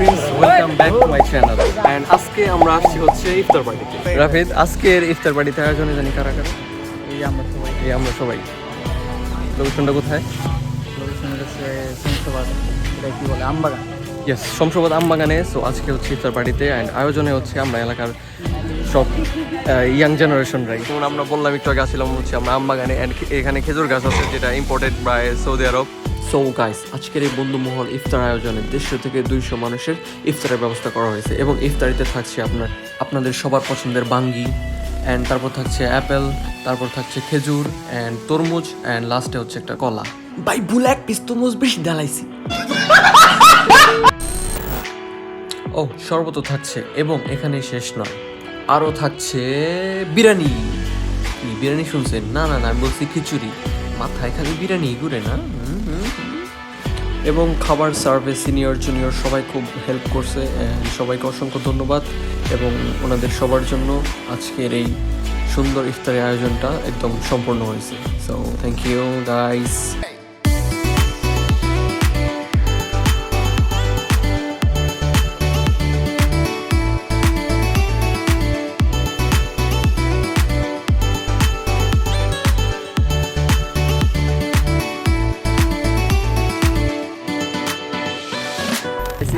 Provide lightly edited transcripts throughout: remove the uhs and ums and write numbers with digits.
Friends, welcome back to my channel. And আজকে আমরা আসছি হচ্ছে ইফতার পার্টিতে। রাফিদ, আজকের ইফতার পার্টিতে আয়োজনে জানি কারা কারা? এই আমরা সবাই। লোকেশনটা কোথায়? লোকেশন হচ্ছে শমশাবাদ, এটা কি বলে আমবাগান। ইয়েস, শমশাবাদ আমবাগানে। সো আজকে হচ্ছে ইফতার পার্টিতে অ্যান্ড আয়োজনে হচ্ছে আমরা এলাকার সব ইয়াং জেনারেশনরাই। যেমন আমরা বললাম একটু আগে আসছিলাম হচ্ছে আমরা আমবাগানে, অ্যান্ড এখানে খেজুর গাছ আছে যেটা imported by Saudi Arab. So guys, আজকের এই বন্ধুমহল ইফতার আয়োজনে 150 থেকে 200 মানুষের ইফতারের ব্যবস্থা করা হয়েছে এবং ইফতারিতে থাকছে আপনাদের সবার পছন্দের বাঙ্গি, অ্যান্ড তারপর থাকছে অ্যাপেল, তারপর থাকছে খেজুর অ্যান্ড তরমুজ, অ্যান্ড লাস্টে হচ্ছে একটা কলা। বাই ব্ল্যাক পিস তরমুজ বেশি ডালাইছি। ও, শরবতও থাকছে এবং এখানে শেষ নয়, আরও থাকছে বিরিয়ানি। কি বিরিয়ানি শুনছেন? না না না, আমি বলছি খিচুড়ি। মাথায় খালি বিরিয়ানি ঘুরে না। এবং খাবার সার্ভিস সিনিয়র জুনিয়র সবাই খুব হেল্প করছে, সবাইকে অসংখ্য ধন্যবাদ। এবং ওনাদের সবার জন্য আজকের এই সুন্দর ইফতারের আয়োজনটা একদম সম্পূর্ণ হয়েছে। So thank you guys.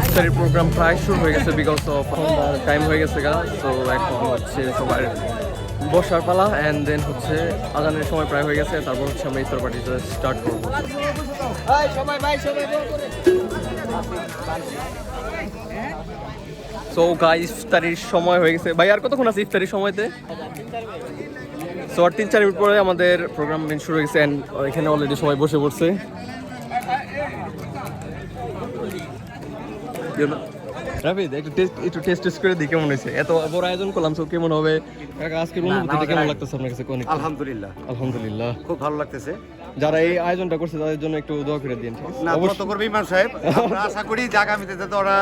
ইফতারের প্রোগ্রাম প্রায় শুরু হয়ে গেছে বিকজ অফ টাইম হয়ে গেছে গা। তো এখন হচ্ছে সবার বসার পালা, অ্যান্ড দেন হচ্ছে আজানের সময় প্রায় হয়ে গেছে। তারপর হচ্ছে আমরা ইফতার পার্টিটা স্টার্ট করবো। সো গাইস, ইফতারির সময় হয়ে গেছে। ভাই আর কতক্ষণ আছে ইফতারির সময়তে? সো আর 3-4 মিনিট পরে আমাদের প্রোগ্রাম শুরু হয়ে গেছে, অ্যান্ড এখানে অলরেডি সবাই বসে পড়ছে। রাফিদ, একটু টেস্ট করে দিই কেমন হয়েছে। এত বড় আয়োজন করলাম, সো কেমন হবে আজকের অনুভূতিটা কেমন লাগতেছে আপনার কাছে? আলহামদুলিল্লাহ আলহামদুলিল্লাহ, খুব ভালো লাগতেছে। যারা এই আয়োজনটা করছে তাদের জন্য একটু দোয়া করে দিন। অবশ্যই করবে ইমাম সাহেব। আমরা আশা করি যে আগামীতে যাতে ওরা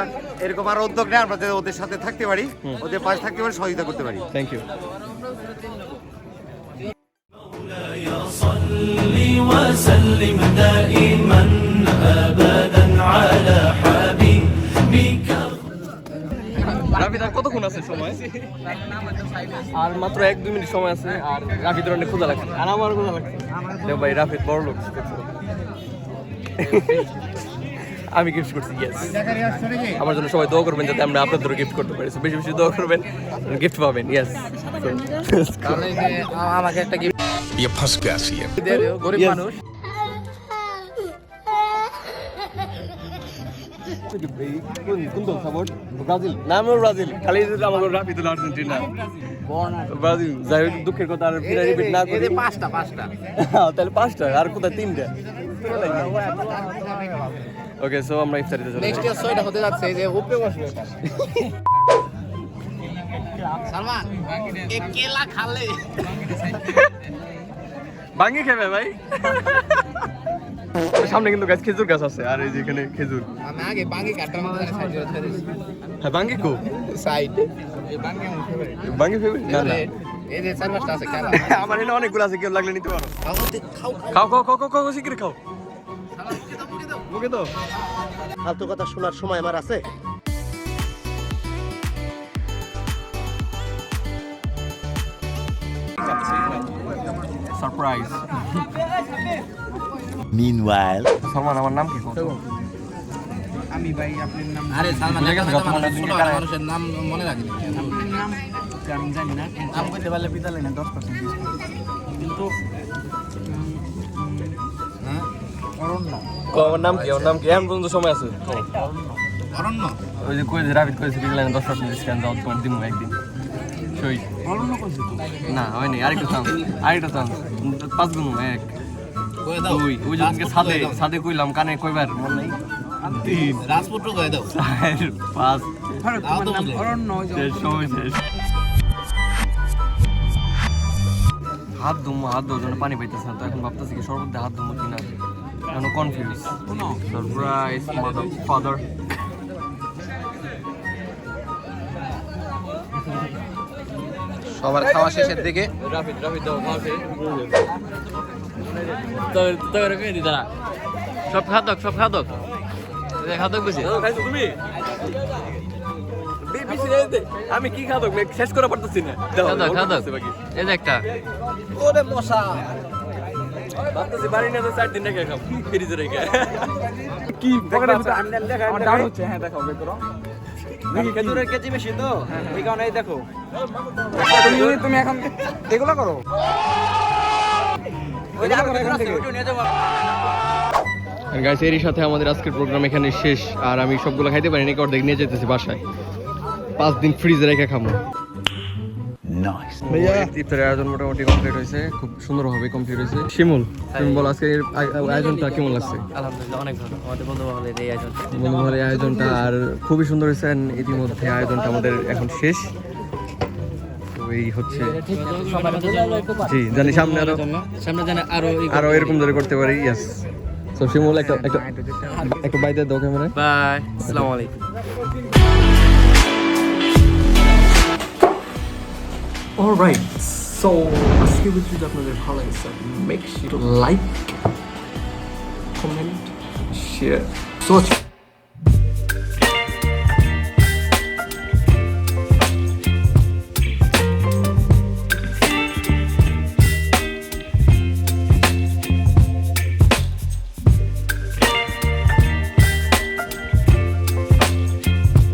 এরকম আরো উদ্যোগ নেয়, আমরা যাতে ওদের সাথে থাকতে পারি, ওদের পাশে থাকতে পারি, সহযোগিতা করতে পারি। Thank you. রাফিদ, আর কতক্ষণ আছে সময়? আর মাত্র 1-2 মিনিট সময় আছে। আর রাফিদের অনেক ক্ষুধা লাগছে, আর আমার ক্ষুধা লাগছে। ভাই রাফিদ বড় লোক, আমি গিফট করছি। ইয়েস, আমার জন্য সবাই দোয়া করবেন যাতে আমরা আপনাদেরও গিফট করতে পারি। বেশি বেশি দোয়া করবেন, গিফট পাবেন। ইয়েস, আমাকে একটা গিফট फंस गया सी है। গরিব মানুষ। ব্রাজিল, নামও ব্রাজিল, খালি আমাদের রাফিদ আর্জেন্টিনা, ব্রাজিল। যাই হোক, দুঃখের কথা আর ফিরে রিপিট না করি। পাঁচটা তাহলে 5টা, আর কোথায় 3টা? ওকে, সো আমরা ইফতারিতে চলে নেক্সট ইয়ার 6টা হতে যাচ্ছে। এই যে উপরে বসবে সালমান, এক কেলা খালে ভাঙি খাবে ভাই। সামনে কিন্তু গাছ খেজুর গাছ আছে, আর এই যে এখানে খেজুর। আমি আগে বাঙ্গি কাটতাম না, সাইড ধরে হ্যাঁ, ভাঙি কো সাইড এই বাঙ্গি আমার ফেভারিট। ভাঙি ফেভারিট? না না, এই যে 4-5টা আছে খেলা। আমার এখানে অনেকগুলো আছে, কেউ লাগলে নিতে পারো। খাও খাও খাও খাও খাও খাও, শিগগির খাও। মুখে তো ফালতু কথা শোনার সময় আমার আছে? সারপ্রাইজ। Meanwhile, সালমান, আমার নাম কি? আমি ভাই আপনার নাম? আরে সালমান, মানুষের নাম মনে রাখি নাম আমি জানি না। নাম কইতে পারলে পিতালে না 10% কিন্তু অরণ্য। আমার নাম কি? আমার নাম কি? এখন পর্যন্ত সময় আছে। অরণ্য ওই যে কই যে রাবিদ কইছে পিতালে 10% ডিসকাউন্ট দাও, তোমার দিমু একদিন। সই অরণ্য কইছে তো না, হয়নি। আরেকটা চান্স, 5 গুণ 1 কই দাও। 2। ওই যে সাদে কইলাম, কানে কয়বার মনে নাই? 3 রাজপুত্র কই দাও। 4 5 অরণ্য শেষ, সময় শেষ। হাত ধোয়ার জন্য পানি পাইতেছে না, তো এখন ভাবতেছি কি শরবত দিয়ে হাত ধুবো কিনা, এখন কনফিউজ। Surprise mother father. সবার খাওয়া শেষের দিকে রাফিদ দাও খাওয়া শেষ। তো রেখে দি তারা সব খাদক বুঝি খাইছো তুমি? আমি কি খাবো শেষ করা পারতেছি না খাদক এই যে একটা ওরে মশা ভাবতেছি বাড়ি নিয়ে 4 দিন রেখে খাবো ফ্রিজে রেখে কি পকেটে ভিতরে আমি দেখা আমার ডাউট হচ্ছে হ্যাঁ দেখাও বের করো খেজুরের কেজি বেশি তো এই কারণে এই দেখো তুমি এখন এগুলো করো ওই যে আগে এখান থেকে নিয়ে যাবো গাইস এরই সাথে আমাদের আজকের প্রোগ্রাম এখানে শেষ আর আমি সবগুলো খাইতে পারিনি অর্ধেক নিয়ে যেতেছি বাসায় 5 দিন ফ্রিজে রেখে খাবো Nice. ইফতারের আয়োজন মোটামুটি কমপ্লিট হয়েছে খুব সুন্দরভাবে কমপ্লিট হয়েছে শিমুল তুমি বলো আজকে আয়োজনটা কেমন লাগছে আলহামদুলিল্লাহ অনেক ভালো আমাদের বন্ধু বান্ধবের এই আয়োজন বন্ধুভাবে আয়োজনটা আর খুবই সুন্দর হয়েছে and ইতিমধ্যে আয়োজনটা আমাদের এখন শেষ তো এই হচ্ছে জি জানি সামনে সামনে জানে আরো এরকম ধরে করতে পারি ইয়েস সো শিমুল একটা বাইরে দাও ক্যামেরা বাই আসসালামু আলাইকুম অলরাইট সো আজকে ভিডিওটা আপনাদের ভালো লাগছে make sure to like comment share so